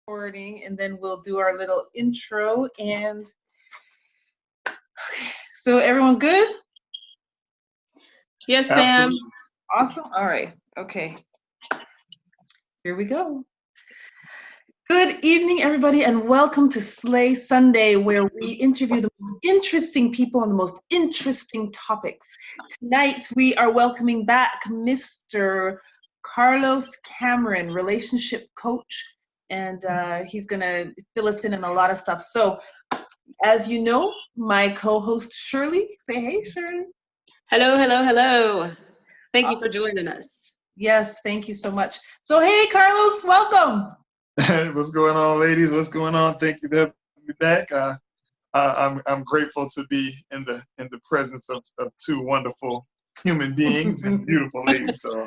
recording, and then we'll do our little intro. And okay, so everyone good? Yes, ma'am. Awesome. All right. Okay. Here we go. Good evening, everybody, and welcome to Slay Sunday, where we interview the most interesting people on the most interesting topics. Tonight, we are welcoming back Mr. Carlos Camryn, relationship coach, and he's going to fill us in on a lot of stuff. So, as you know, my co-host Shirley, say hey, Shirley. Hello, hello, hello. Thank you for joining us. Yes, thank you so much. So, hey, Carlos, welcome. What's going on, ladies? What's going on? Thank you for having me back. I'm grateful to be in the presence of two wonderful human beings and beautiful ladies. So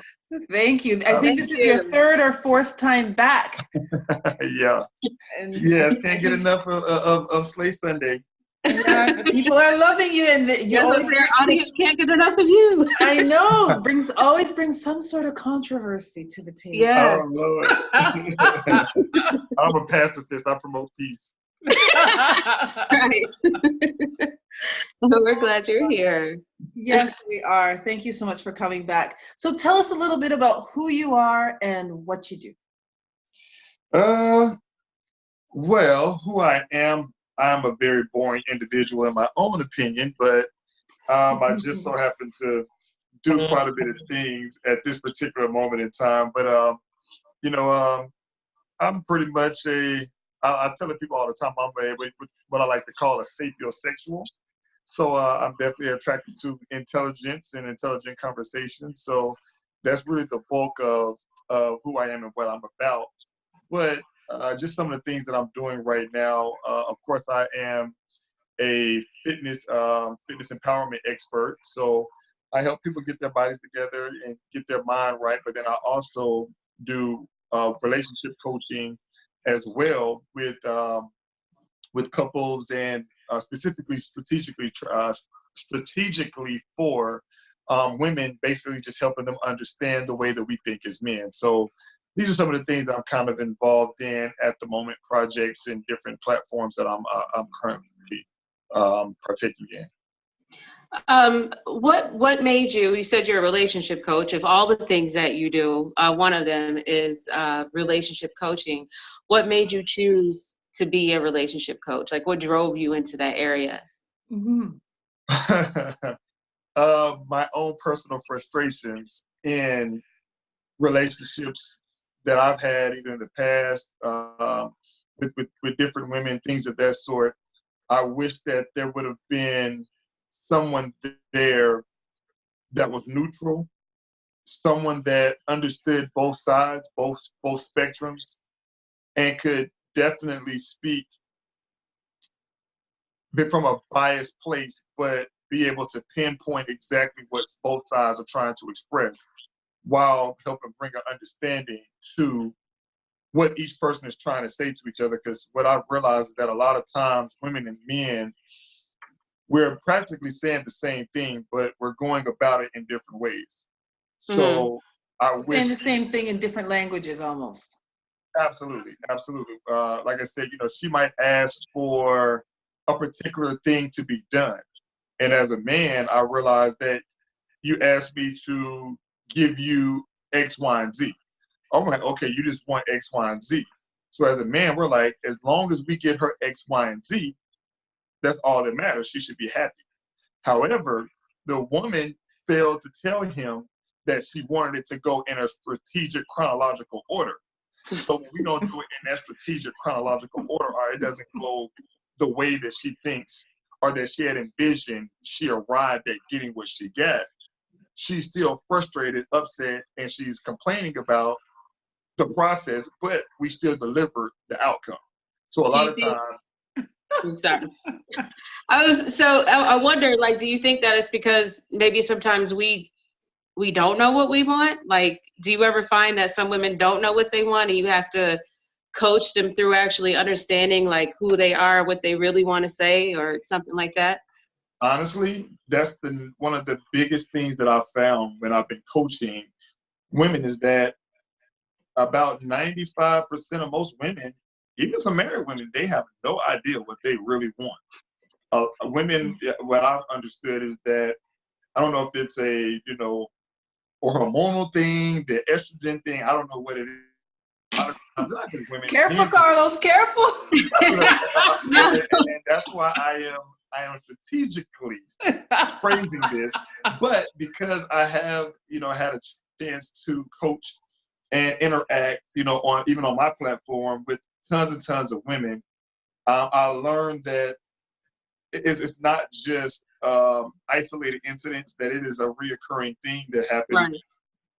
thank you. I think this is your third or fourth time back. Yeah. Can't get enough of Slay Sunday. Yeah, people are loving you, and their audience can't get enough of you. I know, always brings some sort of controversy to the table. Yeah. Oh Lord. I'm a pacifist. I promote peace. Right. We're glad you're here. Yes, we are. Thank you so much for coming back. So tell us a little bit about who you are and what you do. Well, who I am. I'm a very boring individual in my own opinion, but I just so happen to do quite a bit of things at this particular moment in time. But, I'm pretty much I tell people all the time, I'm what I like to call a sapiosexual. So I'm definitely attracted to intelligence and intelligent conversation. So that's really the bulk of who I am and what I'm about. But just some of the things that I'm doing right now. Of course, I am a fitness empowerment expert. So I help people get their bodies together and get their mind right. But then I also do relationship coaching as well with couples and specifically strategically for women, basically just helping them understand the way that we think as men. So these are some of the things that I'm kind of involved in at the moment, projects and different platforms that I'm currently partaking in. What made you said you're a relationship coach. Of all the things that you do, one of them is relationship coaching. What made you choose to be a relationship coach? Like, what drove you into that area? Mm-hmm. My own personal frustrations in relationships that I've had either in the past with different women, things of that sort. I wish that there would have been someone there that was neutral, someone that understood both sides, both spectrums, and could definitely speak from a biased place, but be able to pinpoint exactly what both sides are trying to express while helping bring an understanding to what each person is trying to say to each other. Because what I've realized is that a lot of times women and men, we're practically saying the same thing, but we're going about it in different ways. So I wish saying the same thing in different languages almost. Absolutely. Like I said, she might ask for a particular thing to be done. And as a man, I realized that you asked me to give you X, Y, and Z. I'm like, okay, you just want X, Y, and Z. So as a man, we're like, as long as we get her X, Y, and Z, that's all that matters. She should be happy. However, the woman failed to tell him that she wanted it to go in a strategic chronological order. So when we don't do it in that strategic chronological order, or it doesn't go the way that she thinks or that she had envisioned, she arrived at getting what she got. She's still frustrated, upset, and she's complaining about the process, but we still deliver the outcome. So a lot of times. I'm sorry. I wonder, like, do you think that it's because maybe sometimes we don't know what we want? Like, do you ever find that some women don't know what they want and you have to coach them through actually understanding like who they are, what they really want to say, or something like that? Honestly, that's one of the biggest things that I've found when I've been coaching women is that about 95% of most women even some married women, they have no idea what they really want. Women, what I've understood is that, I don't know if it's a, or hormonal thing, the estrogen thing, I don't know what it is. A lot of times, I think women, Careful, Carlos, careful. and that's why I am strategically phrasing this, but because I have, had a chance to coach and interact, even on my platform with tons and tons of women, I learned that it's not just isolated incidents, that it is a reoccurring thing that happens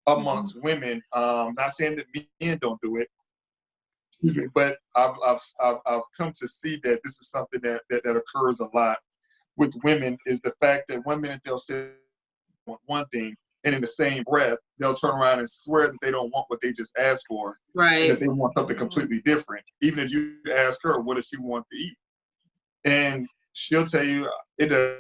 amongst women. Not saying that men don't do it, but I've come to see that this is something that occurs a lot with women, is the fact that 1 minute they'll say one thing, and in the same breath they'll turn around and swear that they don't want what they just asked for, and that they want something completely different. Even if you ask her what does she want to eat, and she'll tell you it does,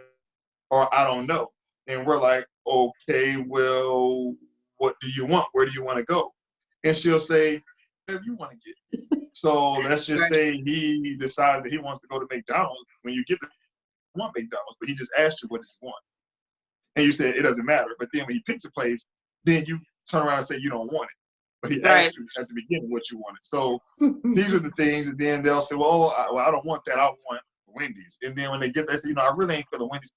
or I don't know. And we're like, okay, well, what do you want? Where do you want to go? And she'll say, whatever you want to get. So let's just say he decides that he wants to go to McDonald's. When you get to want McDonald's, but he just asked you what you want, and you said it doesn't matter. But then when he picks a place, then you turn around and say you don't want it, but he asked you at the beginning what you wanted. So these are the things, and then they'll say, well, I don't want that. I want Wendy's. And then when they get there, they say, I really ain't for the Wendy's.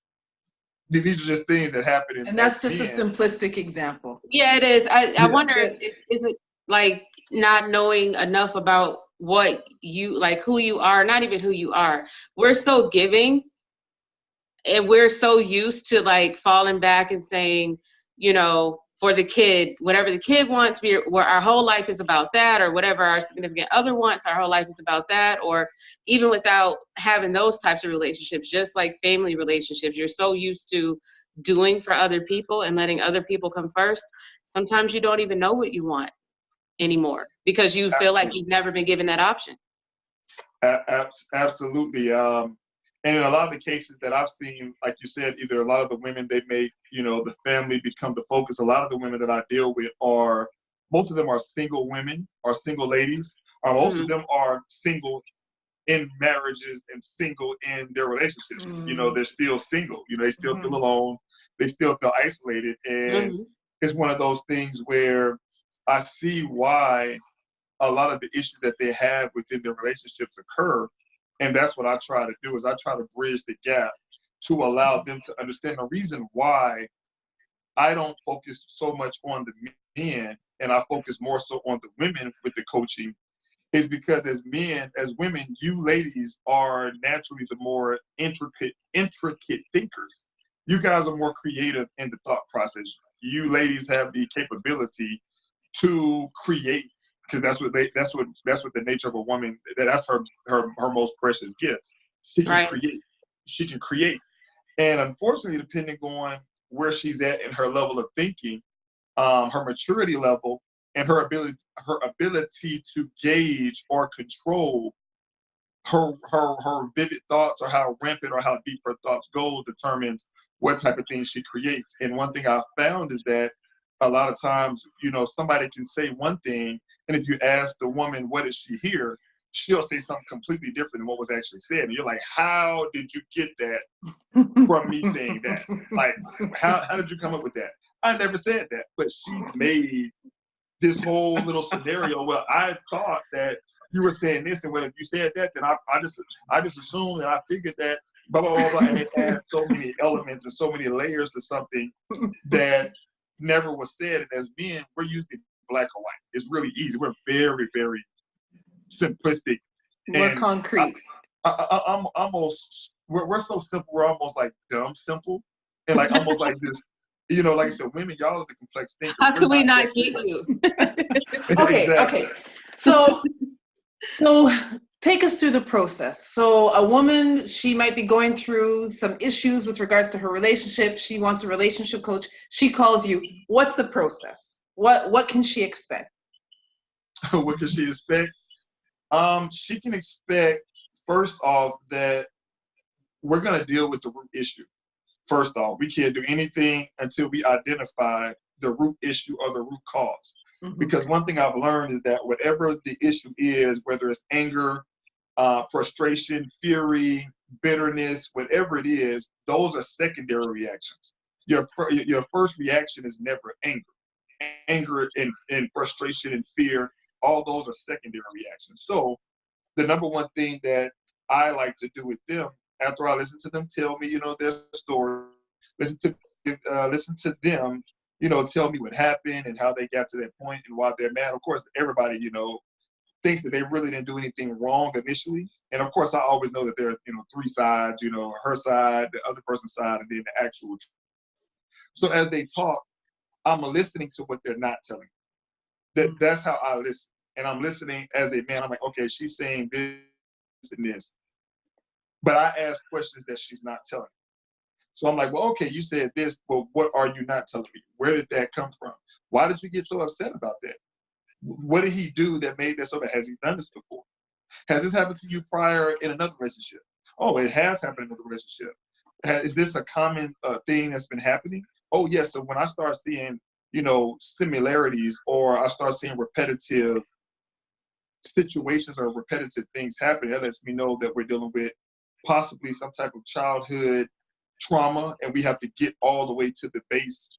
These are just things that happen. And that's just a simplistic example. Yeah, it is. I wonder, is it like not knowing enough about what you, like who you are, not even who you are. We're so giving, and we're so used to like falling back and saying, for the kid, whatever the kid wants, where our whole life is about that, or whatever our significant other wants, our whole life is about that. Or even without having those types of relationships, just like family relationships, you're so used to doing for other people and letting other people come first. Sometimes you don't even know what you want anymore because you feel like you've never been given that option. Absolutely. And in a lot of the cases that I've seen, like you said, either a lot of the women, they make, the family become the focus. A lot of the women that I deal with most of them are single women, or single ladies, or most of them are single in marriages and single in their relationships. They're still single. They still feel alone. They still feel isolated. And it's one of those things where I see why a lot of the issues that they have within their relationships occur. And that's what I try to do, is I try to bridge the gap to allow them to understand the reason why I don't focus so much on the men and I focus more so on the women with the coaching, is because as women, you ladies are naturally the more intricate thinkers. You guys are more creative in the thought process. You ladies have the capability to create, because that's what the nature of a woman, that's her most precious gift. She can create. She can create. And unfortunately, depending on where she's at in her level of thinking, her maturity level, and her ability to gauge or control her vivid thoughts, or how rampant or how deep her thoughts go, determines what type of things she creates. And one thing I've found is that a lot of times, somebody can say one thing, and if you ask the woman, what did she hear? She'll say something completely different than what was actually said. And you're like, how did you get that from me saying that? Like, how did you come up with that? I never said that, but she's made this whole little scenario. Well, I thought that you were saying this, and well, if you said that, then I just assumed, and I figured that, blah, blah, blah, blah, and it adds so many elements and so many layers to something that never was said. And as men, we're usually black or white. It's really easy. We're very, very simplistic. We're concrete. I'm almost, we're so simple, we're almost like dumb simple. And like almost like this, like I said, women, y'all are the complex thinkers. How can we not get you? Okay. So take us through the process. So a woman, she might be going through some issues with regards to her relationship. She wants a relationship coach. She calls you. What's the process? What can she expect? What can she expect? She can expect, first off, that we're going to deal with the root issue. First off, we can't do anything until we identify the root issue or the root cause. Because one thing I've learned is that whatever the issue is, whether it's anger, frustration, fury, bitterness, whatever it is, those are secondary reactions. Your first reaction is never anger. Anger and frustration and fear, all those are secondary reactions. So the number one thing that I like to do with them, after I listen to them tell me, their story, listen to them, tell me what happened and how they got to that point and why they're mad. Of course, everybody, thinks that they really didn't do anything wrong initially. And of course, I always know that there are, three sides, her side, the other person's side, and then the actual truth. So as they talk, I'm listening to what they're not telling me. That's how I listen. And I'm listening as a man. I'm like, okay, she's saying this and this. But I ask questions that she's not telling me. So I'm like, well, okay, you said this, but what are you not telling me? Where did that come from? Why did you get so upset about that? What did he do that made that so bad? Has he done this before? Has this happened to you prior in another relationship? Oh, it has happened in another relationship. Is this a common thing that's been happening? Oh, yes. So when I start seeing, similarities, or I start seeing repetitive situations or repetitive things happening, that lets me know that we're dealing with possibly some type of childhood trauma, and we have to get all the way to the base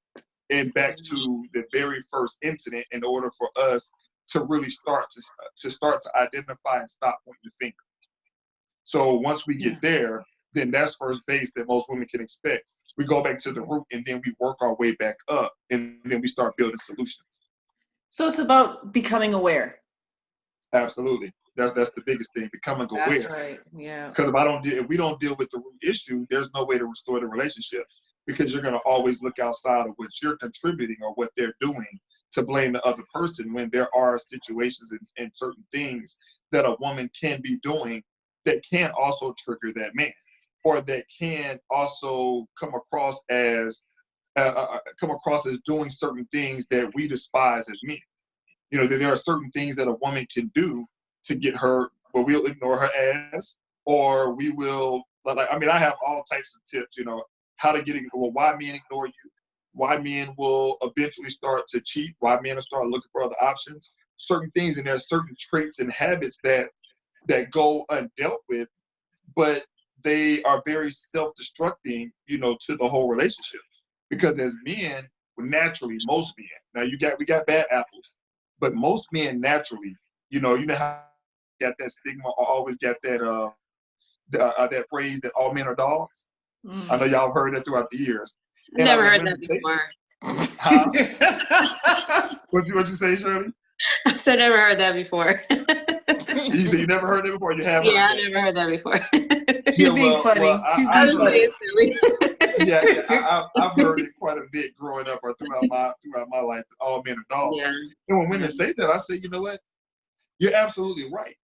and back to the very first incident in order for us to really start to identify and stop pointing the finger. So once we get there, then that's first base that most women can expect. We go back to the root, and then we work our way back up, and then we start building solutions. So it's about becoming aware. Absolutely. That's the biggest thing, becoming aware. That's right. Yeah. Because if we don't deal with the root issue, there's no way to restore the relationship, because you're going to always look outside of what you're contributing or what they're doing to blame the other person, when there are situations and certain things that a woman can be doing that can also trigger that man, or that can also come across as doing certain things that we despise as men. There are certain things that a woman can do to get her, where we'll ignore her ass, or we will, I have all types of tips, how to get it, why men ignore you, why men will eventually start to cheat, why men will start looking for other options, certain things, and there are certain traits and habits that go undealt with, but they are very self-destructing, to the whole relationship. Because as men, naturally, most men, now we got bad apples, but most men naturally, how you got that stigma, or always got that that phrase that all men are dogs. I know y'all heard that throughout the years. Never heard that before. Huh? What'd you say, Shirley? I said never heard that before. You said you never heard it before? You have? Yeah, I never heard that before. He's being funny. I've heard it quite a bit growing up, or throughout my life. All men are dogs. Yeah. And when women say that, I say, you know what? You're absolutely right.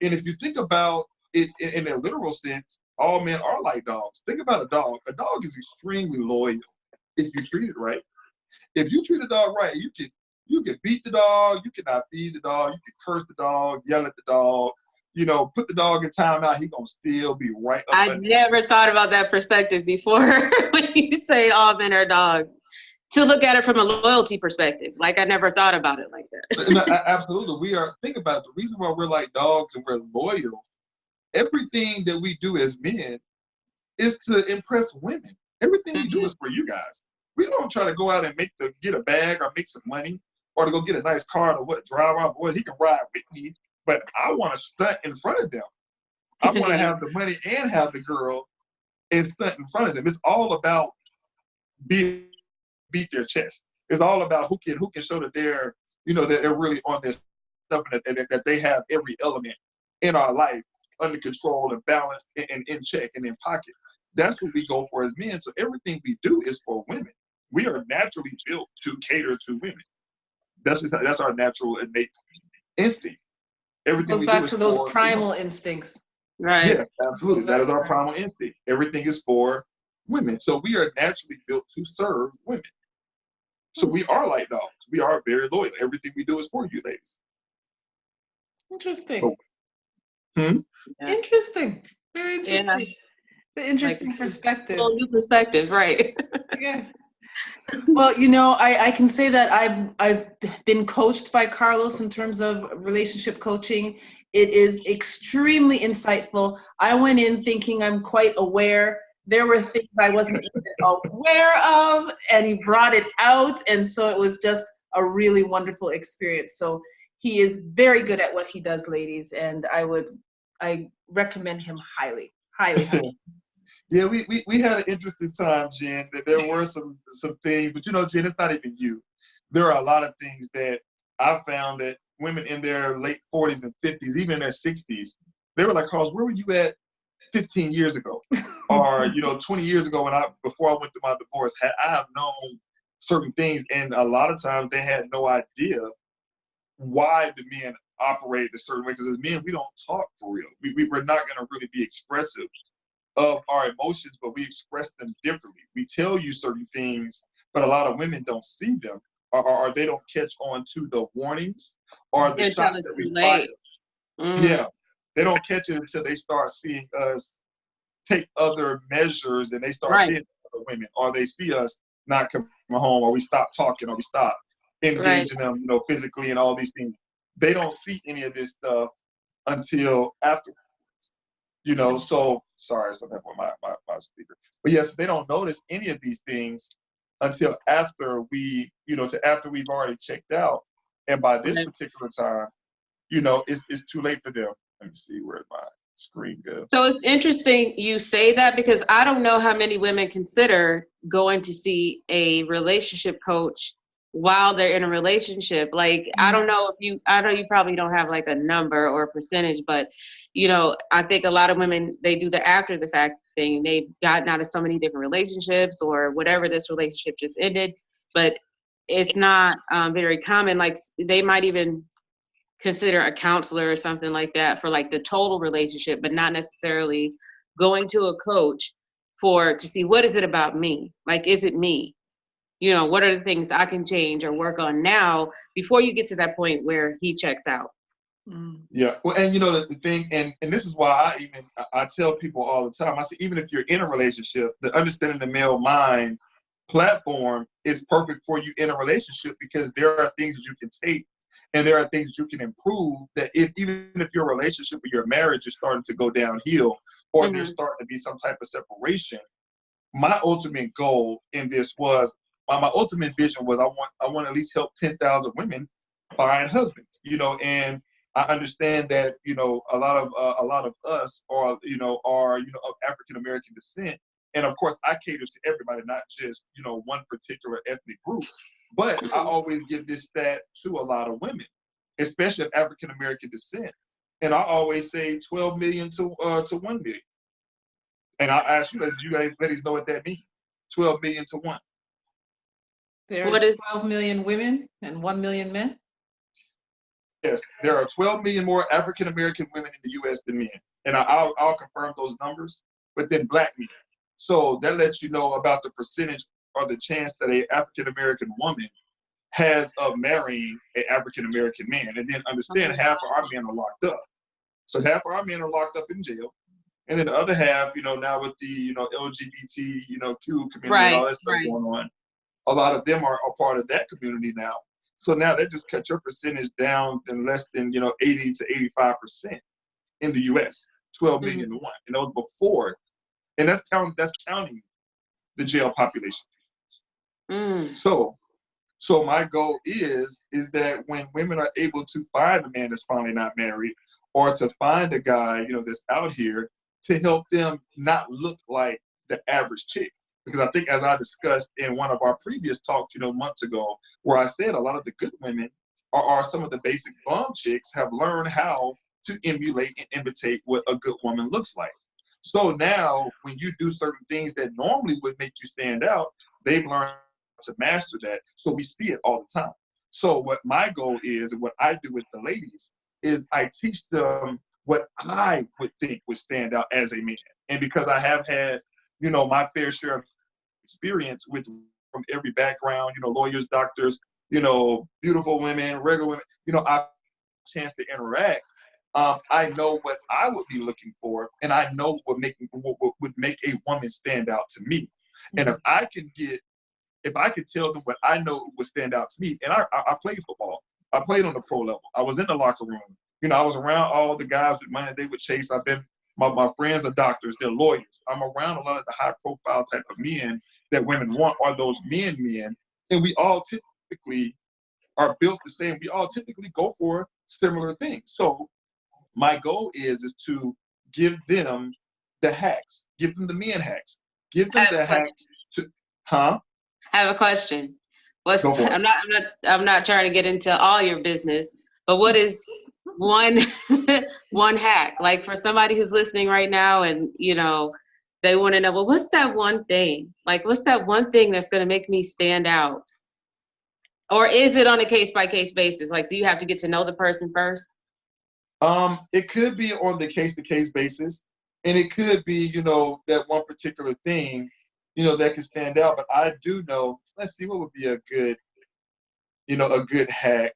And if you think about it in a literal sense, all men are like dogs. Think about a dog. A dog is extremely loyal if you treat it right. If you treat a dog right, you can beat the dog, you cannot feed the dog, you can curse the dog, yell at the dog, put the dog in timeout, he's gonna still be right up. I never thought about that perspective before when you say all men are dogs. To look at it from a loyalty perspective. Like, I never thought about it like that. Absolutely. Think about it. The reason why we're like dogs and we're loyal, everything that we do as men is to impress women. Everything we do is for you guys. We don't try to go out and get a bag or make some money, or to go get a nice car or drive our boy. He can ride with me, but I want to stunt in front of them. I want to have the money and have the girl and stunt in front of them. It's all about beat their chest. It's all about who can show that they're that they're really on this stuff, and that they have every element in our life under control and balanced and in check and in pocket. That's what we go for as men. So everything we do is for women. We are naturally built to cater to women. That's our natural innate instinct. Everything goes back to those primal instincts. Right. Yeah, absolutely. That is our primal instinct. Everything is for women. So we are naturally built to serve women. So we are like dogs. We are very loyal. Everything we do is for you, ladies. Interesting. Yeah. Interesting. Very interesting. Yeah. It's an interesting perspective. A new perspective, right? Yeah. Well, I can say that I've been coached by Carlos in terms of relationship coaching. It is extremely insightful. I went in thinking I'm quite aware. There were things I wasn't even aware of, and he brought it out, and so it was just a really wonderful experience. So he is very good at what he does, ladies, and I recommend him highly, highly, highly. Yeah, we had an interesting time, Jen. That there were some things, but Jen, it's not even you. There are a lot of things that I found that women in their late 40s and 50s, even in their 60s, they were like, Carlos, where were you at 15 years ago? Or 20 years ago before I went through my divorce, I have known certain things, and a lot of times they had no idea why the men operate a certain way. Because as men, we don't talk for real. We're not going to really be expressive of our emotions, but we express them differently. We tell you certain things, but a lot of women don't see them, or they don't catch on to the warnings or the shots that we fire. Yeah, they don't catch it until they start seeing us take other measures, and they start seeing other women, or they see us not coming home, or we stop talking, or we stop engaging them, physically and all these things. They don't see any of this stuff until after. So sorry, something with my speaker. But yes, they don't notice any of these things until after after we've already checked out. And by this particular time, it's too late for them. Let me see where my screen goes. So it's interesting you say that, because I don't know how many women consider going to see a relationship coach while they're in a relationship. Like, I don't know you probably don't have like a number or a percentage, but I think a lot of women, they do the after the fact thing. They've gotten out of so many different relationships or whatever, this relationship just ended, but it's not very common. Like, they might even consider a counselor or something like that for like the total relationship, but not necessarily going to a coach to see, what is it about me? Like, is it me? What are the things I can change or work on now before you get to that point where he checks out? Yeah. Well, and the thing, and this is why I tell people all the time, I say, even if you're in a relationship, the Understanding the Male Mind platform is perfect for you in a relationship, because there are things that you can take and there are things that you can improve, that even if your relationship or your marriage is starting to go downhill, or there's starting to be some type of separation. My ultimate goal in this was, my ultimate vision was, I want to at least help 10,000 women find husbands, and I understand that, a lot of us are of African American descent. And of course I cater to everybody, not just, one particular ethnic group. But I always give this stat to a lot of women, especially of African American descent. And I always say 12 million to 1 million. And I ask you guys ladies know what that means. 12 million to 1. There's 12 million women and 1 million men? Yes, there are 12 million more African American women in the U.S. than men. And I'll confirm those numbers, but then Black men. So that lets you know about the percentage or the chance that a African American woman has of marrying an African American man. And then understand, half of our men are locked up. So half of our men are locked up in jail. And then the other half, now with the, LGBT, Q community and all that stuff going on, a lot of them are a part of that community now. So now they just cut your percentage down to less than, 80 to 85% in the U.S., 12 million to 1. And that was before, and that's counting the jail population. So my goal is that when women are able to find a man that's finally not married, or to find a guy, that's out here, to help them not look like the average chick. Because I think, as I discussed in one of our previous talks, months ago, where I said a lot of the good women are some of the basic bomb chicks have learned how to emulate and imitate what a good woman looks like. So now when you do certain things that normally would make you stand out, they've learned to master that. So we see it all the time. So what my goal is, and what I do with the ladies, is I teach them what I would think would stand out as a man. And because I have had, my fair share of experience from every background, lawyers, doctors, beautiful women, regular women, I have a chance to interact. I know what I would be looking for, and I know what would make a woman stand out to me. And if I can get if I could tell them what I know would stand out to me, and I played football. I played on the pro level. I was in the locker room. You know, I was around all the guys with money they would chase. My friends are doctors, they're lawyers. I'm around a lot of the high profile type of men that women want are those men. And we all typically are built the same. We all typically go for similar things. So my goal is to give them the hacks, give them the men hacks, give them the hacks to, I have a question. Go for it. I'm not trying to get into all your business, but what is one hack, like for somebody who's listening right now and, you know, they want to know, well, what's that one thing? Like, what's that one thing that's going to make me stand out? Or is it on a case-by-case basis? Like, do you have to get to know the person first? It could be on the case-to-case basis, and it could be, you know, that one particular thing, you know, that can stand out. But I do know, let's see, what would be a good hack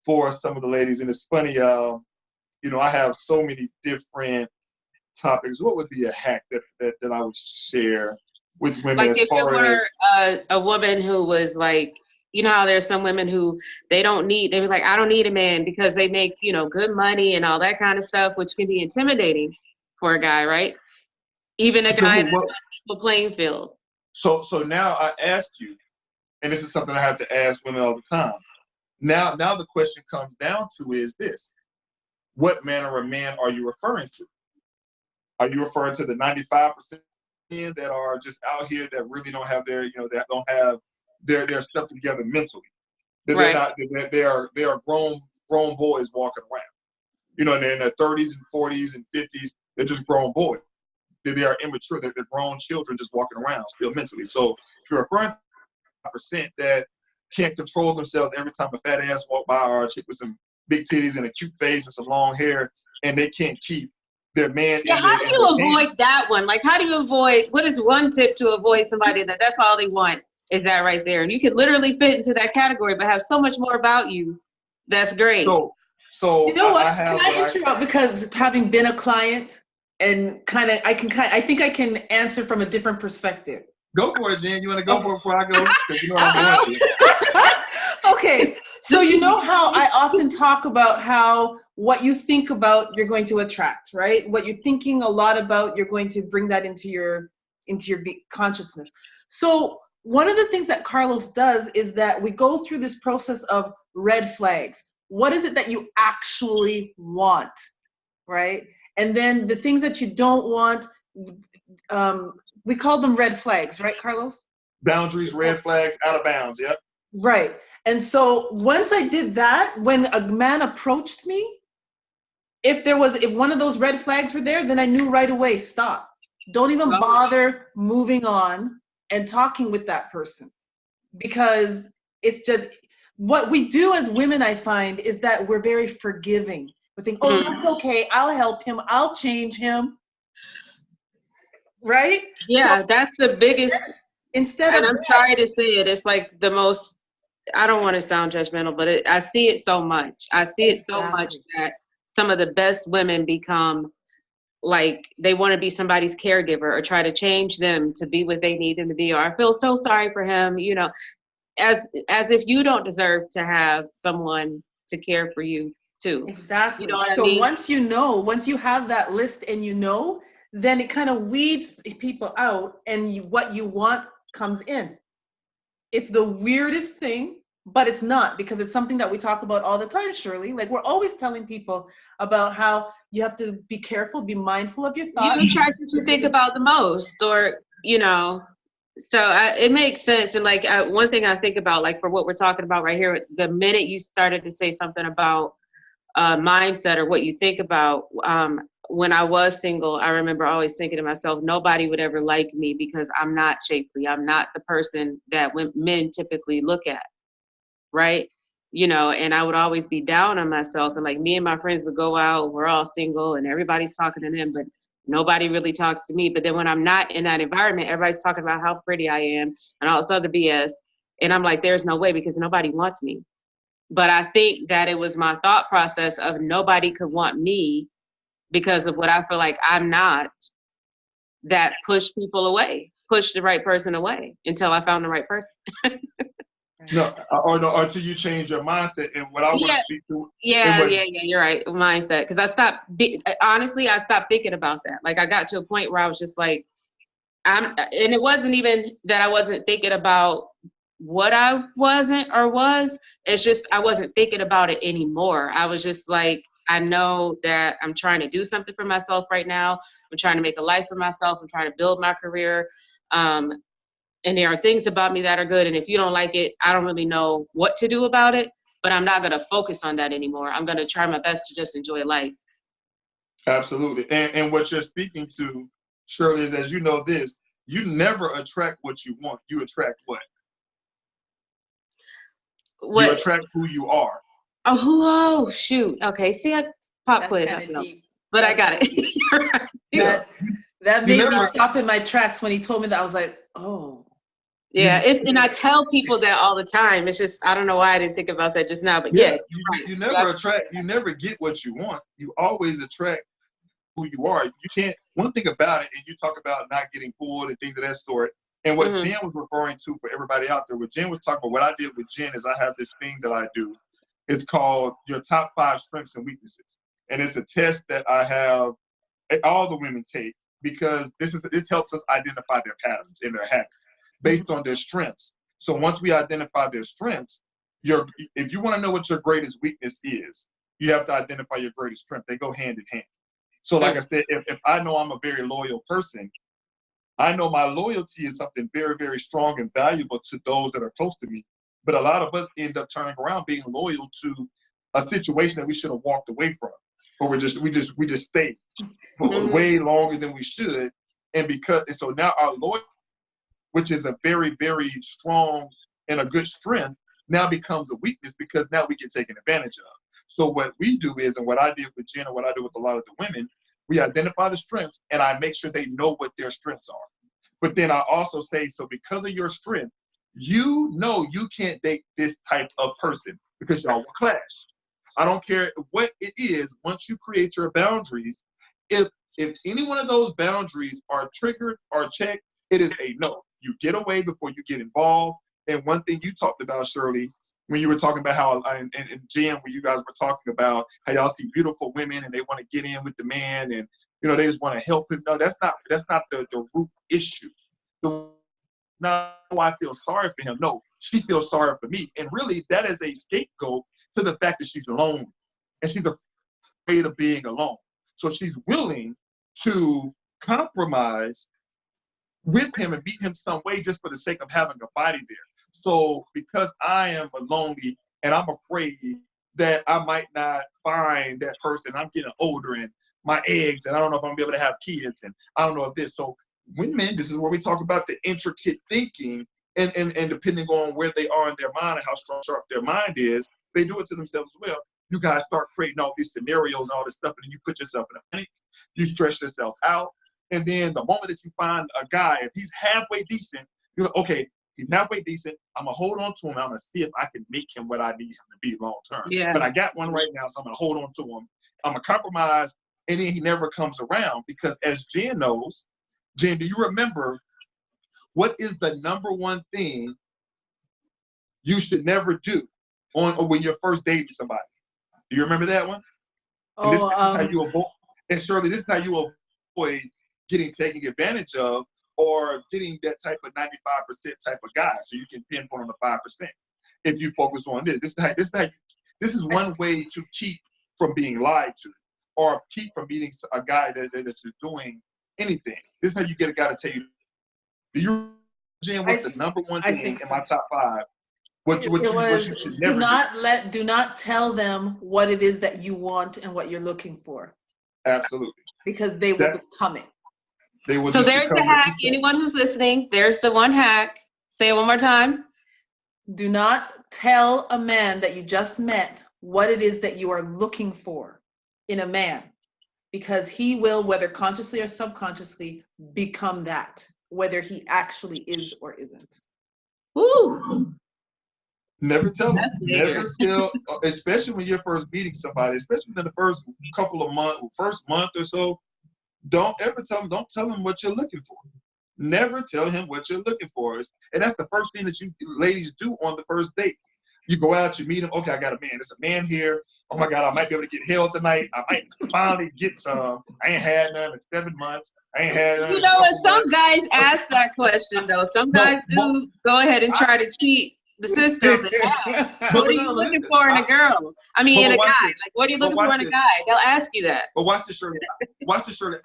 for some of the ladies. And it's funny, you know, I have so many different topics. What would be a hack that I would share with women? Like as if far you were a woman who was like, you know how there's some women who they be like, I don't need a man because they make, you know, good money and all that kind of stuff, which can be intimidating for a guy, right? Even a guy that's on the playing field. So now I ask you, and this is something I have to ask women all the time. Now the question comes down to is this: what manner of man are you referring to? Are you referring to the 95% men that are just out here that really don't have their, you know, that don't have their stuff together mentally? That Right. they are grown boys walking around. You know, and they're in their 30s and 40s and 50s. They're just grown boys. They are immature. They're grown children just walking around still mentally. So if you're referring to 5% that can't control themselves every time a fat ass walk by, or a chick with some big titties and a cute face and some long hair, and they can't keep their man. Yeah, how do you avoid that one? Like, how do you avoid? What is one tip to avoid somebody that's all they want is that right there, and you could literally fit into that category, but have so much more about you. That's great. So you know what? Can I interrupt because having been a client and I think I can answer from a different perspective. Go for it, Jen. You want to go for it before I go? Because you know I'm going to. Okay. So you know how I often talk about how what you think about, you're going to attract, right? What you're thinking a lot about, you're going to bring that into your consciousness. So one of the things that Carlos does is that we go through this process of red flags. What is it that you actually want, right? And then the things that you don't want, we call them red flags, right, Carlos? Boundaries, red flags, out of bounds, yep. Right. And so once I did that, when a man approached me, if one of those red flags were there, then I knew right away, stop. Don't even bother moving on and talking with that person. Because it's just, what we do as women, I find, is that we're very forgiving. We think, oh, that's okay, I'll help him, I'll change him. Right? Yeah, so that's the biggest, I'm sorry to say it, it's like the most, I don't want to sound judgmental, but I see it so much. I see it so much that some of the best women become like, they want to be somebody's caregiver or try to change them to be what they need them to be. Or I feel so sorry for him, you know, as if you don't deserve to have someone to care for you too. Exactly. You know what I so mean? once you have that list and you know, then it kind of weeds people out and what you want comes in. It's the weirdest thing, but it's not, because it's something that we talk about all the time, Shirley. Like, we're always telling people about how you have to be careful, be mindful of your thoughts. You attract what you think about the most, or, you know, so it makes sense. And like one thing I think about, like for what we're talking about right here, the minute you started to say something about mindset or what you think about, when I was single, I remember always thinking to myself, nobody would ever like me because I'm not shapely. I'm not the person that men typically look at, right? You know, and I would always be down on myself. And like me and my friends would go out, we're all single and everybody's talking to them, but nobody really talks to me. But then when I'm not in that environment, everybody's talking about how pretty I am and all this other BS. And I'm like, there's no way, because nobody wants me. But I think that it was my thought process of nobody could want me because of what I feel like I'm not, that pushed people away. push the right person away until I found the right person. No, or until you change your mindset. And what I want to speak to, yeah, you're right, mindset. Because honestly, I stopped thinking about that. Like, I got to a point where I was just like, and it wasn't even that I wasn't thinking about what I wasn't or was. It's just I wasn't thinking about it anymore. I was just like, I know that I'm trying to do something for myself right now. I'm trying to make a life for myself. I'm trying to build my career. And there are things about me that are good. And if you don't like it, I don't really know what to do about it, but I'm not going to focus on that anymore. I'm going to try my best to just enjoy life. Absolutely. And what you're speaking to, Shirley, is, as you know this, you never attract what you want. You attract what? You attract who you are. Oh, shoot. Okay. See, I pop quiz. But I got it. That made me stop in my tracks when he told me that. I was like, oh. Yeah, and I tell people that all the time. It's just, I don't know why I didn't think about that just now, but yeah. You never attract, you never get what you want. You always attract who you are. You can't, one thing about it, and you talk about not getting fooled and things of that sort, and what Jen was referring to for everybody out there, what Jen was talking about, what I did with Jen is I have this thing that I do. It's called your top 5 strengths and weaknesses. And it's a test that I have all the women take, because this helps us identify their patterns and their habits based on their strengths. So once we identify their strengths, if you want to know what your greatest weakness is, you have to identify your greatest strength. They go hand in hand. So like I said, if I know I'm a very loyal person, I know my loyalty is something very, very strong and valuable to those that are close to me. But a lot of us end up turning around being loyal to a situation that we should have walked away from, or we just stayed for way longer than we should. And so now our loyalty, which is a very, very strong and a good strength, now becomes a weakness, because now we get taken advantage of. So what we do is, and what I did with Jen and what I do with a lot of the women, we identify the strengths and I make sure they know what their strengths are. But then I also say, so because of your strength, you know you can't date this type of person because y'all will clash. I don't care what it is, once you create your boundaries, if any one of those boundaries are triggered or checked, it is a no. You get away before you get involved. And one thing you talked about, Shirley, when you were talking about how, and Jen, when you guys were talking about how y'all see beautiful women and they want to get in with the man and, you know, they just want to help him. No, that's not the root issue. Now I feel sorry for him. No, she feels sorry for me. And really that is a scapegoat to the fact that she's alone and she's afraid of being alone. So she's willing to compromise with him and meet him some way just for the sake of having a body there. So because I am lonely and I'm afraid that I might not find that person, I'm getting older and my eggs, and I don't know if I'm gonna be able to have kids, and I don't know if this. So women, this is where we talk about the intricate thinking, and depending on where they are in their mind and how sharp their mind is, they do it to themselves as well. You guys start creating all these scenarios and all this stuff, and you put yourself in a panic, you stress yourself out. And then the moment that you find a guy, if he's halfway decent, you're like, okay, he's halfway decent. I'm going to hold on to him. I'm going to see if I can make him what I need him to be long term. Yeah. But I got one right now, so I'm going to hold on to him. I'm going to compromise, and then he never comes around. Because as Jen knows, Jen, do you remember what is the number one thing you should never do when you're first dating somebody? Do you remember that one? And this is how you avoid. And Shirley, this is how you avoid getting taken advantage of or getting that type of 95% type of guy, so you can pinpoint on the 5%. If you focus on this, this is one way to keep from being lied to, or keep from meeting a guy that's just doing anything. This is how you get a guy to tell you. Do you, Jen, what's the number one thing in my top 5? What you should never do? Do not tell them what it is that you want and what you're looking for. Absolutely. Because they will become it. So there's the hack. Anyone who's listening, there's the one hack. Say it one more time. Do not tell a man that you just met what it is that you are looking for in a man, because he will, whether consciously or subconsciously, become that, whether he actually is or isn't. Ooh. Never tell them. Never tell, especially when you're first meeting somebody, especially within the first couple of months, first month or so. Don't ever tell them. Don't tell them what you're looking for. Never tell him what you're looking for. And that's the first thing that you ladies do on the first date. You go out, you meet him. Okay, I got a man. There's a man here. Oh my God, I might be able to get hell tonight. I might finally get some. I ain't had none in 7 months. I ain't had none. You know what? Some guys ask that question though. Some guys do go ahead and try to cheat the system. And ask, what are you looking for in a girl? I mean, in a guy. Like, what are you looking for in a guy? They'll ask you that. But watch this, Shirley. Watch this, Shirley.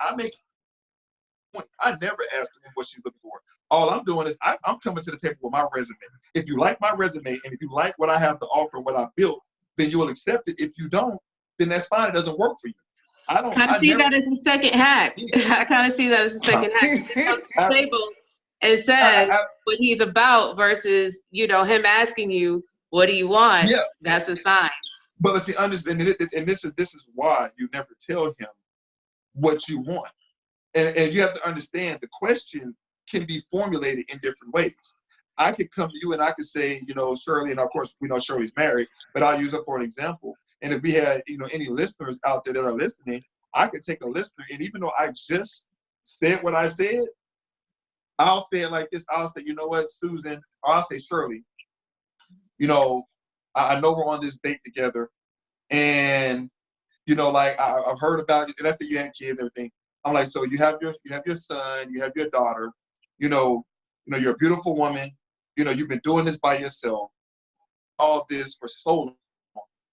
I never ask them what she's looking for. All I'm doing is I'm coming to the table with my resume. If you like my resume and if you like what I have to offer and what I built, then you will accept it. If you don't, then that's fine. It doesn't work for you. I don't. Kind of see that as a second hack. I kind of see that as a second hack. He comes to the table and says what he's about versus, you know, him asking you, what do you want? Yeah. That's a sign. But let's see, understand, and this is why you never tell him what you want. And you have to understand the question can be formulated in different ways. I could come to you and I could say, you know, Shirley, and of course we know Shirley's married, but I'll use her for an example. And if we had, you know, any listeners out there that are listening, I could take a listener, and even though I just said what I said, I'll say it like this. I'll say, you know what, Susan, or I'll say, Shirley, you know, I know we're on this date together, and, you know, like I've heard about it, and let's say you have kids and everything. I'm like, so you have your son, you have your daughter, you know, you're a beautiful woman, you know, you've been doing this by yourself, all this for so long.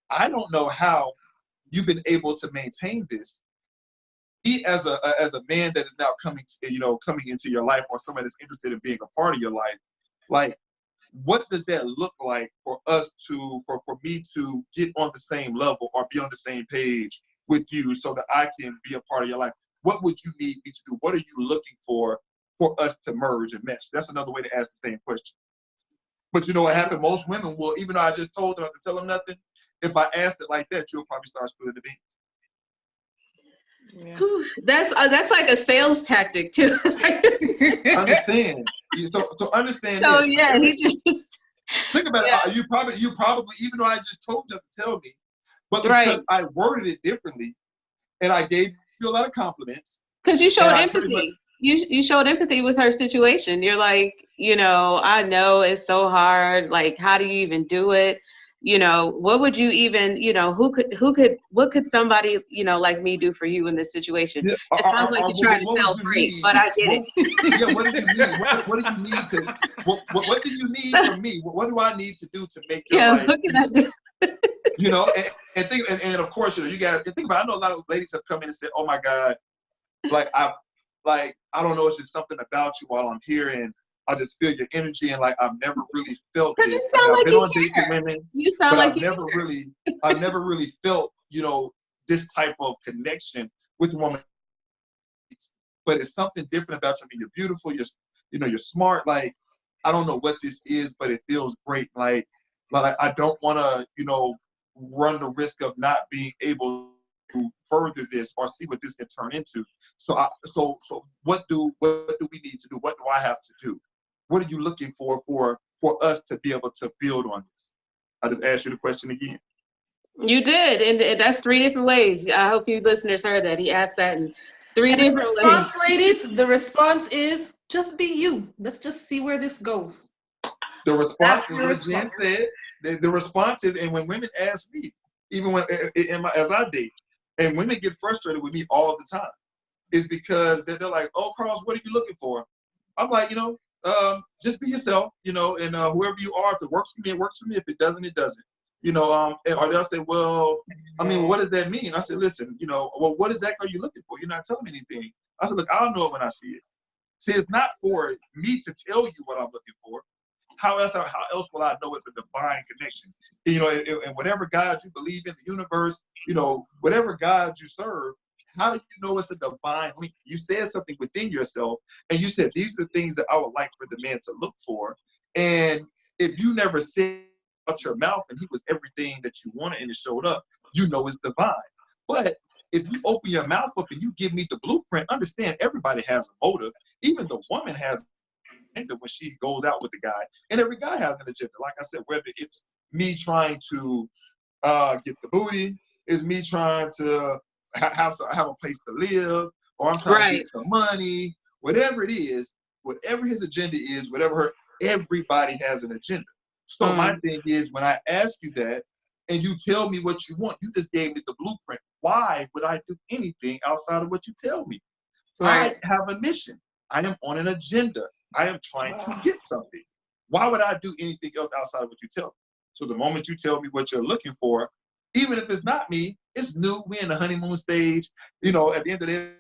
I don't know how you've been able to maintain this. He, as a man that is now coming into your life, or someone that's interested in being a part of your life, like, what does that look like for us for me to get on the same level or be on the same page with you so that I can be a part of your life? What would you need me to do? What are you looking for us to merge and mesh? That's another way to ask the same question. But you know what happened? Most women will, even though I just told them not to tell them nothing, if I asked it like that, you'll probably start spilling the beans. Yeah. That's like a sales tactic too. Understand. So understand. So this. yeah, he just think about it. You probably, even though I just told you to tell me, but because I worded it differently, and I gave you a lot of compliments. Because you showed empathy. You showed empathy with her situation. You're like, you know, I know it's so hard. Like, how do you even do it? You know, what would you even, you know, what could somebody, you know, like me do for you in this situation? Yeah. It sounds like you're trying to sell free, but I get it. Yeah, what do you need? What do you need to? What do you need from me? What do I need to do to make your life? What can I do? You know, and of course, you know, you got to think about. I know a lot of ladies have come in and said, "Oh my God, I don't know, it's just something about you while I'm here, and I just feel your energy, and like I've never really felt this. You sound like you care. Women, you sound like I've never really felt, you know, this type of connection with a woman. But it's something different about you. I mean, you're beautiful. You're smart. Like, I don't know what this is, but it feels great. Like I don't want to, you know, run the risk of not being able to further this or see what this can turn into. So what do we need to do? What do I have to do? What are you looking for us to be able to build on this? I just asked you the question again. You did, and that's 3 different ways. I hope you listeners heard that. He asked that in 3 different ways. Ladies, the response is just be you. Let's just see where this goes. The response is what Jen said. The response is, and when women ask me, even when as I date, and women get frustrated with me all the time, is because they're like, "Oh, Carlos, what are you looking for?" I'm like, you know, just be yourself, you know, and whoever you are, if it works for me, it works for me. If it doesn't, it doesn't. You know, or they'll say, "Well, I mean, what does that mean?" I said, "Listen, you know, well, what exactly are you looking for? You're not telling me anything." I said, "Look, I'll know it when I see it. See, it's not for me to tell you what I'm looking for. How else will I know it's a divine connection? You know, and whatever God you believe in, the universe, you know, whatever God you serve, how do you know it's a divine link? You said something within yourself, and you said, these are the things that I would like for the man to look for. And if you never said out your mouth and he was everything that you wanted and it showed up, you know it's divine. But if you open your mouth up and you give me the blueprint, understand everybody has a motive. Even the woman has when she goes out with the guy, and every guy has an agenda. Like I said, whether it's me trying to get the booty, is me trying to have a place to live, or I'm trying to get some money, whatever it is, whatever his agenda is, everybody has an agenda. So my thing is, when I ask you that and you tell me what you want, you just gave me the blueprint. Why would I do anything outside of what you tell me? Right. I have a mission. I am on an agenda. I am trying to get something. Why would I do anything else outside of what you tell me? So the moment you tell me what you're looking for, even if it's not me, it's new. We in the honeymoon stage. You know, at the end of the day,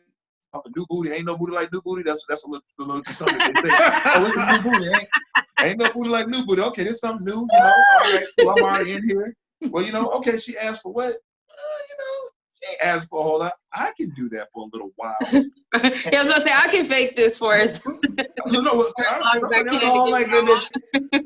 a new booty ain't no booty like new booty. That's a little something they say. Oh, it's a new booty. Ain't no booty like new booty. Okay, this something new. You know, all right, well, I'm already in here. Well, you know, okay, she asked for what? You know, she ain't asked for a whole lot. I can do that for a little while. Yeah, I was gonna say I can fake this for us. Oh my goodness.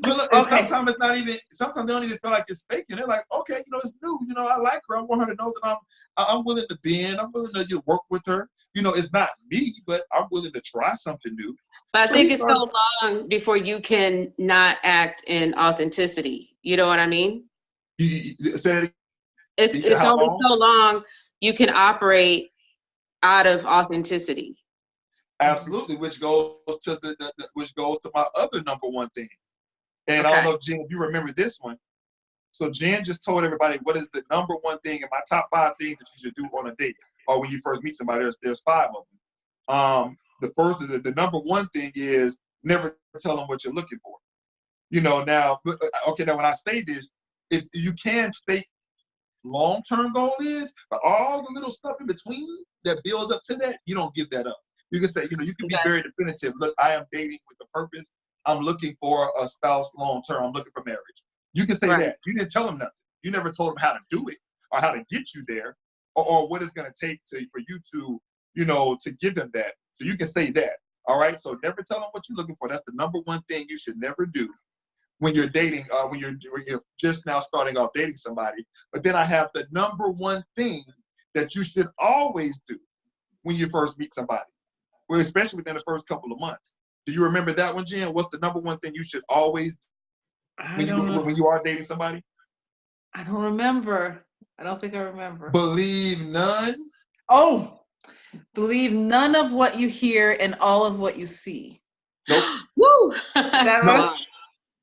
Look, okay. Sometimes it's not even. Sometimes they don't even feel like it's faking. They're like, okay, you know, it's new. You know, I like her. I want her to know that I'm willing to bend. I'm willing to work with her. You know, it's not me, but I'm willing to try something new. But I think it's so long before you can not act in authenticity. You know what I mean? It's only so long you can operate out of authenticity. Absolutely, which goes to my other number one thing. And I don't know, Jen, if you remember this one. So Jen just told everybody what is the number one thing in my top 5 things that you should do on a date, or when you first meet somebody. There's 5 of them. The number one thing is never tell them what you're looking for. You know, now when I say this, if you can state long-term goal is, but all the little stuff in between that builds up to that, you don't give that up. You can say, you know, you can be very definitive. Look, I am dating with a purpose. I'm looking for a spouse long-term. I'm looking for marriage. You can say that. You didn't tell them nothing. You never told them how to do it or how to get you there or what it's going to take for you to, you know, to give them that. So you can say that. All right. So never tell them what you're looking for. That's the number one thing you should never do when you're dating, when you're just now starting off dating somebody. But then I have the number one thing that you should always do when you first meet somebody, well, especially within the first couple of months. Do you remember that one, Jen? What's the number one thing you should always do when you are dating somebody? I don't remember. I don't think I remember. Believe none. Oh, believe none of what you hear and all of what you see. Nope. Woo! No.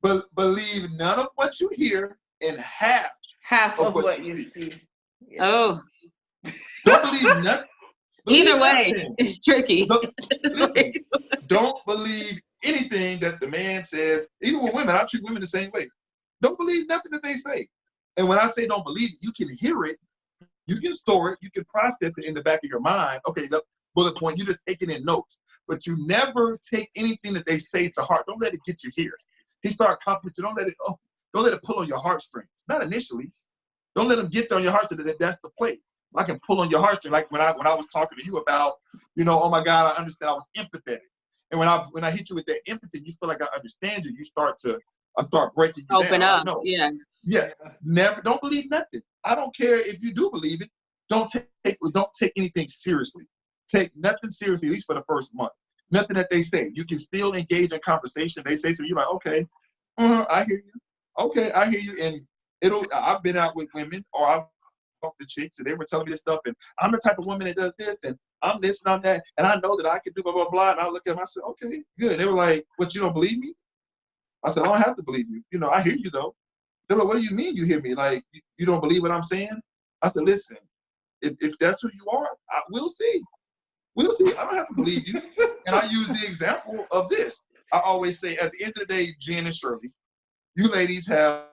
But believe none of what you hear and half of what you see. Yeah. Oh. Don't believe nothing. Either way, it's tricky. Don't believe anything that the man says. Even with women, I treat women the same way. Don't believe nothing that they say. And when I say don't believe it, you can hear it, you can store it, you can process it in the back of your mind. Okay, the bullet point, you just take it in notes. But you never take anything that they say to heart. Don't let it get you here. He started complimenting. Don't let it pull on your heartstrings. Not initially. Don't let them get on your heartstrings. That's the play. I can pull on your heartstrings. Like when I was talking to you about, you know, oh my God, I understand. I was empathetic. And when I hit you with that empathy, you feel like I understand you. I start breaking you Open down. up. No. Yeah. Yeah. Never. Don't believe nothing. I don't care if you do believe it. Don't take anything seriously. Take nothing seriously, at least for the first month. Nothing that they say. You can still engage in conversation. They say something, you're like, okay, I hear you. Okay, I hear you. And I've been out with women, or I've talked to chicks, and they were telling me this stuff, and I'm the type of woman that does this, and I'm this and I'm that, and I know that I can do blah, blah, blah. And I look at them, I said, okay, good. They were like, what, you don't believe me? I said, I don't have to believe you. You know, I hear you, though. They're like, what do you mean you hear me? Like, you don't believe what I'm saying? I said, listen, if that's who you are, we'll see. We'll see. I don't have to believe you. And I use the example of this. I always say, at the end of the day, Jen and Shirley, you ladies have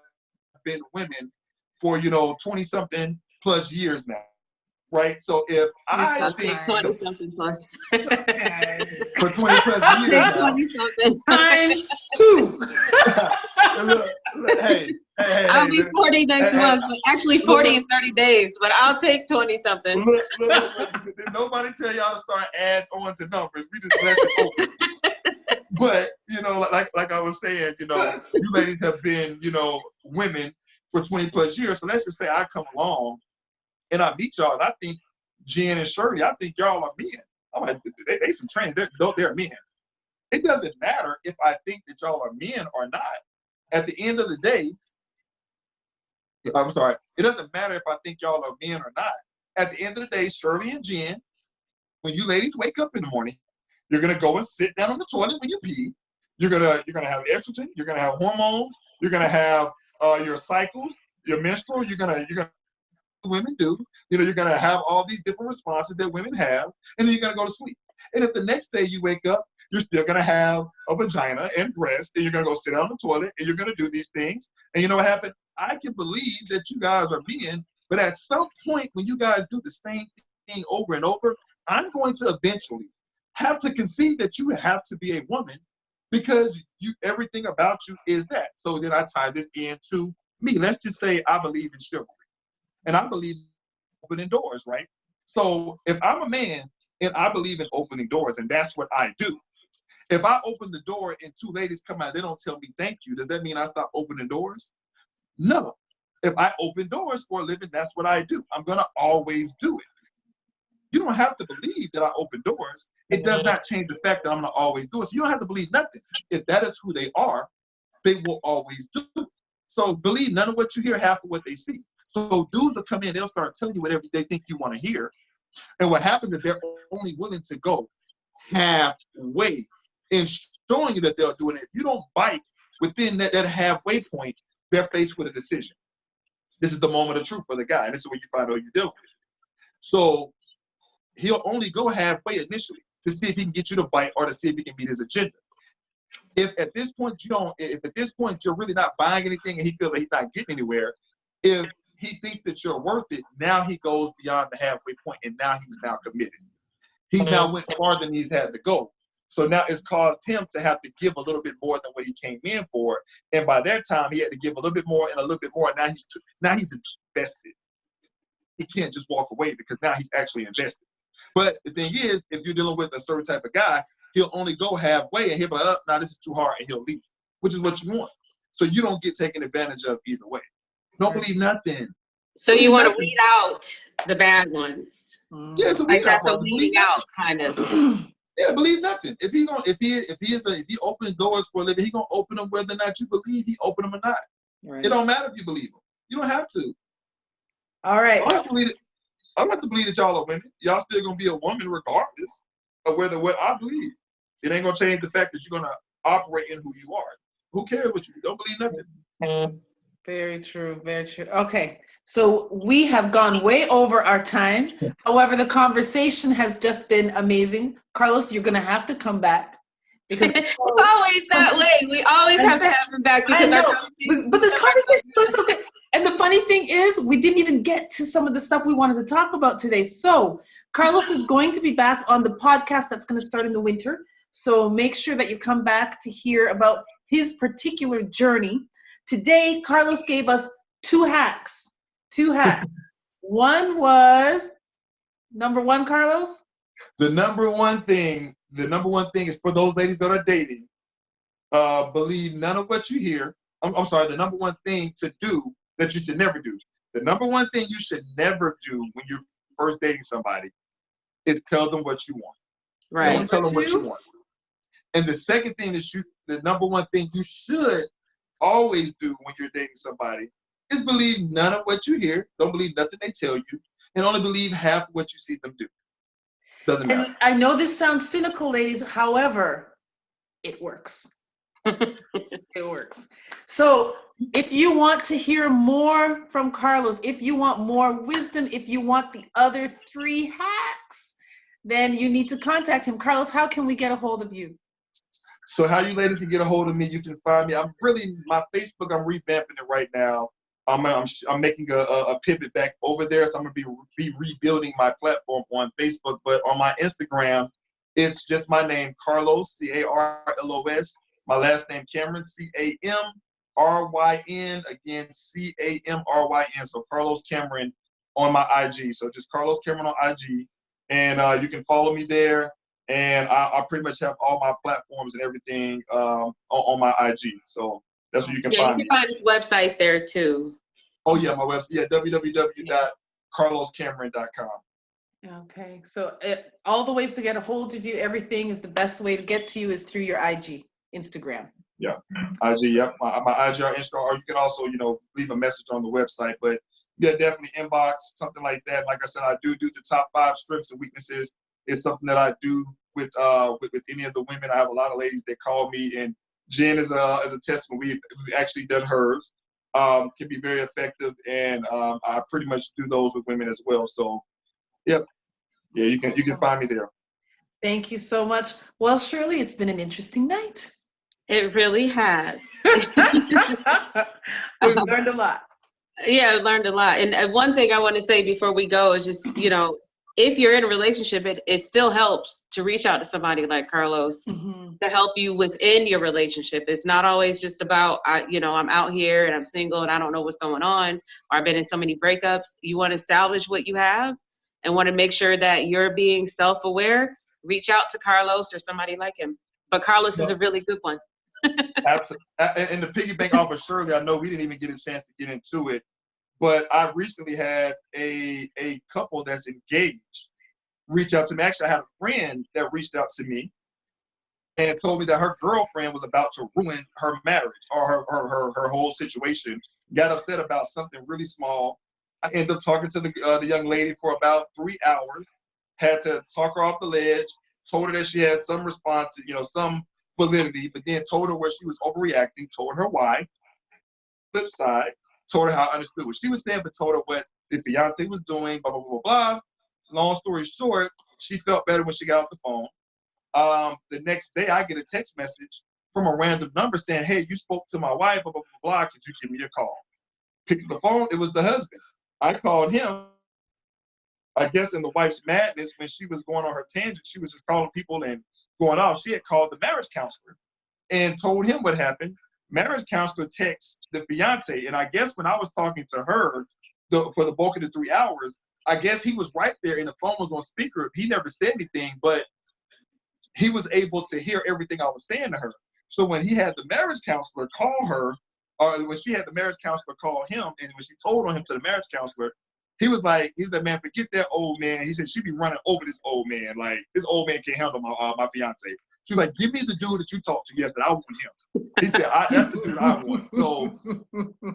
been women for, 20-something plus years now, right? So if I think 20-something plus for 20 plus years now, times 2. look, hey, I'll be 40 next month. Actually, 40 in 30 days, but I'll take 20-something. Look, nobody tell y'all to start add on to numbers. We just let it open. But like I was saying, you ladies have been, women for 20 plus years. So let's just say I come along and I meet y'all, and I think Jen and Shirley, I think y'all are men. I'm like, they some trainers. They're men. It doesn't matter if I think that y'all are men or not. At the end of the day, I'm sorry. It doesn't matter if I think y'all are men or not. At the end of the day, Shirley and Jen, when you ladies wake up in the morning, You're gonna go and sit down on the toilet when you pee. You're gonna have estrogen. You're gonna have hormones. You're gonna have your cycles, your menstrual. You're gonna women do. You're gonna have all these different responses that women have, and then you're gonna go to sleep. And if the next day you wake up, you're still gonna have a vagina and breast, and you're gonna go sit down on the toilet, and you're gonna do these things. And you know what happened? I can believe that you guys are men, but at some point when you guys do the same thing over and over, I'm going to eventually have to concede that you have to be a woman because everything about you is that. So then I tie this into me. Let's just say I believe in chivalry. And I believe in opening doors, right? So if I'm a man and I believe in opening doors, and that's what I do. If I open the door and two ladies come out, they don't tell me thank you, does that mean I stop opening doors? No. If I open doors for a living, that's what I do. I'm going to always do it. You don't have to believe that I open doors. It does not change the fact that I'm going to always do it. So you don't have to believe nothing. If that is who they are, they will always do it. So believe none of what you hear, half of what they see. So dudes will come in, they'll start telling you whatever they think you want to hear. And what happens is they're only willing to go halfway in showing you that they're doing it. If you don't bite within that halfway point, they're faced with a decision. This is the moment of truth for the guy. And this is where you find out you're dealing with it. So he'll only go halfway initially to see if he can get you to bite or to see if he can meet his agenda. If at this point you're really not buying anything and he feels like he's not getting anywhere, if he thinks that you're worth it, now he goes beyond the halfway point and now he's now committed. He's now went farther than he's had to go. So now it's caused him to have to give a little bit more than what he came in for. And by that time, he had to give a little bit more and a little bit more. Now he's invested. He can't just walk away because now he's actually invested. But the thing is, if you're dealing with a certain type of guy, he'll only go halfway and he'll be like, oh, no, this is too hard, and he'll leave, which is what you want. So you don't get taken advantage of either way. Don't believe nothing. So you want to weed out the bad ones. Yeah, it's a like weed out. That's a weeding out kind of. Yeah, believe nothing. If he opens doors for a living, he gonna open them whether or not you believe he opened them or not. Right. It don't matter if you believe him. You don't have to. All right. I don't have to believe that y'all are women. Y'all still gonna be a woman regardless of whether what I believe. It ain't gonna change the fact that you're gonna operate in who you are. Who cares what you don't believe nothing? Very true, very true. Okay, so we have gone way over our time. However, the conversation has just been amazing. Carlos, you're gonna have to come back. Because it's always that way. We always have to have him back because but the conversation was so good. And the funny thing is, we didn't even get to some of the stuff we wanted to talk about today. So Carlos is going to be back on the podcast that's going to start in the winter. So make sure that you come back to hear about his particular journey. Today, Carlos gave us two hacks. One was, number one, Carlos? The number one thing is for those ladies that are dating, believe none of what you hear. I'm sorry, the number one thing to do that you should never do. The number one thing you should never do when you're first dating somebody is tell them what you want. Right. Don't tell them what you want. And the second thing is the number one thing you should always do when you're dating somebody is believe none of what you hear. Don't believe nothing they tell you, and only believe half of what you see them do. Doesn't matter. And I know this sounds cynical, ladies. However, it works. It works. So if you want to hear more from Carlos, if you want more wisdom, if you want the other 3 hacks, then you need to contact him. Carlos, how can we get a hold of you? So how you ladies can get a hold of me, you can find me. My Facebook, I'm revamping it right now. I'm making a pivot back over there. So I'm going to be rebuilding my platform on Facebook. But on my Instagram, it's just my name, Carlos, Carlos. My last name, Camryn, Camryn, again, Camryn. So Carlos Camryn on my IG. So just Carlos Camryn on IG. And you can follow me there. And I pretty much have all my platforms and everything on my IG. So that's where you can find me. You can find his website there too. Oh yeah, my website. Yeah, www.carloscamryn.com. Okay, so all the ways to get a hold of you, everything is the best way to get to you is through your IG, Instagram. Yeah, IG. Yep, my IG or Instagram, or you can also leave a message on the website. But yeah, definitely inbox something like that. Like I said, I do the top 5 strengths and weaknesses. It's something that I do with any of the women. I have a lot of ladies that call me, and Jen is a testament. We've actually done hers. Can be very effective, and I pretty much do those with women as well. So, yep, yeah, you can find me there. Thank you so much. Well, Shirley, it's been an interesting night. It really has. We've learned a lot. Yeah, I learned a lot. And one thing I want to say before we go is just, if you're in a relationship, it still helps to reach out to somebody like Carlos to help you within your relationship. It's not always just about, I'm out here and I'm single and I don't know what's going on, or I've been in so many breakups. You want to salvage what you have and want to make sure that you're being self-aware. Reach out to Carlos or somebody like him. But Carlos is a really good one. Absolutely. And to piggyback off of Shirley, I know we didn't even get a chance to get into it, but I recently had a couple that's engaged reach out to me. Actually, I had a friend that reached out to me and told me that her girlfriend was about to ruin her marriage or her whole situation. Got upset about something really small. I ended up talking to the young lady for about 3 hours. Had to talk her off the ledge. Told her that she had some response, some validity, but then told her where she was overreacting. Told her why. Flip side, told her how I understood what she was saying, but told her what the fiance was doing. Blah blah blah blah. Long story short, she felt better when she got off the phone. The next day, I get a text message from a random number saying, "Hey, you spoke to my wife. Blah blah blah blah. Could you give me a call?" Picked up the phone. It was the husband. I called him. I guess in the wife's madness, when she was going on her tangent, she was just calling people and going off. She had called the marriage counselor and told him what happened. Marriage counselor texts the fiance, and I guess when I was talking to her for the bulk of the 3 hours, I guess he was right there and the phone was on speaker. He never said anything, but he was able to hear everything I was saying to her. So when he had the marriage counselor call her, or when she had the marriage counselor call him, and when she told on him to the marriage counselor, he was like, man, forget that old man. He said, she be running over this old man. Like, this old man can't handle my fiance. She's like, give me the dude that you talked to yesterday. I want him. He said, that's the dude I want. So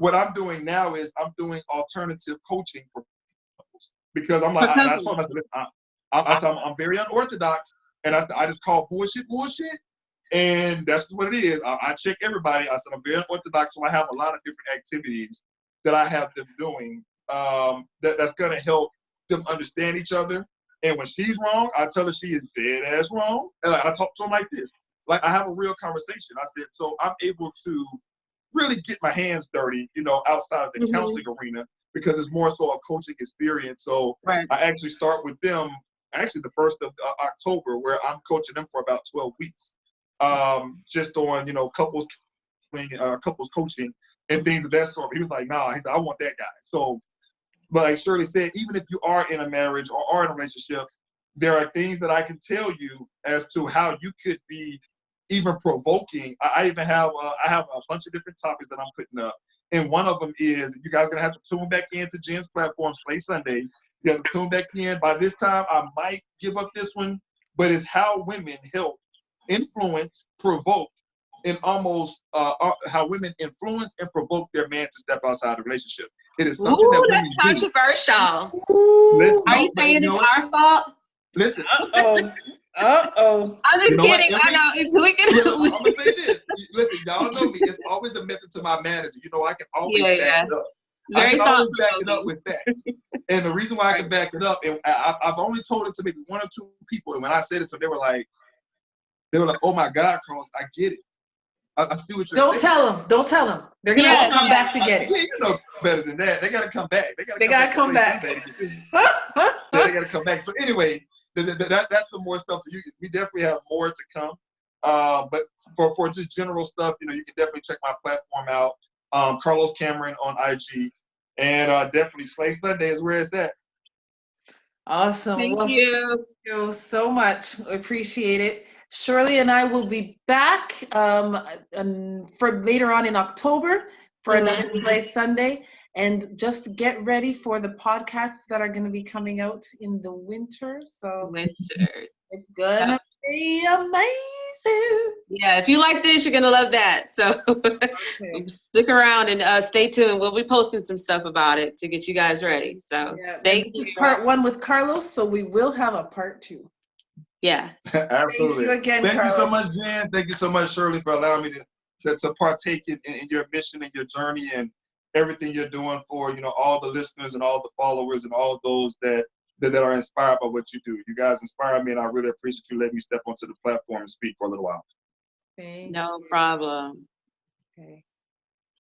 what I'm doing now is I'm doing alternative coaching for couples. Because I'm like, I told him, I said, I'm very unorthodox. And I said, I just call bullshit. And that's what it is. I check everybody. I said, I'm very unorthodox. So I have a lot of different activities that I have them doing. That's going to help them understand each other. And when she's wrong, I tell her she is dead ass wrong. And I talk to them like this. Like, I have a real conversation. I said, so I'm able to really get my hands dirty, outside of the counseling arena, because it's more so a coaching experience. So I actually start with them, actually the 1st of October, where I'm coaching them for about 12 weeks. Just on, couples coaching and things of that sort. He was like, nah, he said, I want that guy. So, but like Shirley said, even if you are in a marriage or are in a relationship, there are things that I can tell you as to how you could be even provoking. I even have I have a bunch of different topics that I'm putting up. And one of them is, you guys are going to have to tune back into Jen's platform, Slay Sunday. You have to tune back in. By this time, I might give up this one, but it's how women help influence, provoke, and almost how women influence and provoke their man to step outside the relationship. It is something that women that's controversial. Listen, are you saying it's our fault? Listen. Uh-oh. I'm just kidding. I know. It's wicked. I'm going to say this. Listen, y'all know me. It's always a method to my madness. I can always back it up. I can always back it up with facts. And the reason why I can back it up, and I've only told it to maybe 1 or 2 people, and when I said it to them, they were like, oh my God, Carlos, I get it. I see what you're saying. Don't tell them. They're going to have to come back to get it. Yeah, you know better than that. They got to come back. They got to come back. They got to come back. So anyway, that's some more stuff. So we definitely have more to come. But for just general stuff, you can definitely check my platform out. Carlos Camryn on IG. And definitely Slay Sunday is where it's at. Awesome. Thank you. Thank you so much. I appreciate it. Shirley and I will be back for later on in October for another Slay Sunday. And just get ready for the podcasts that are going to be coming out in the winter. So it's going to be amazing. Yeah, if you like this, you're going to love that. So stick around and stay tuned. We'll be posting some stuff about it to get you guys ready. So thank you. This is part 1 with Carlos, so we will have a part 2. Yeah. Absolutely. Thank you again, Thank you so Carlos. much, Jen. Thank you so much, Shirley, for allowing me to partake in your mission and your journey and everything you're doing for, you know, all the listeners and all the followers and all those that are inspired by what you do. You guys inspire me, and I really appreciate you letting me step onto the platform and speak for a little while. Thank No you. problem. Okay.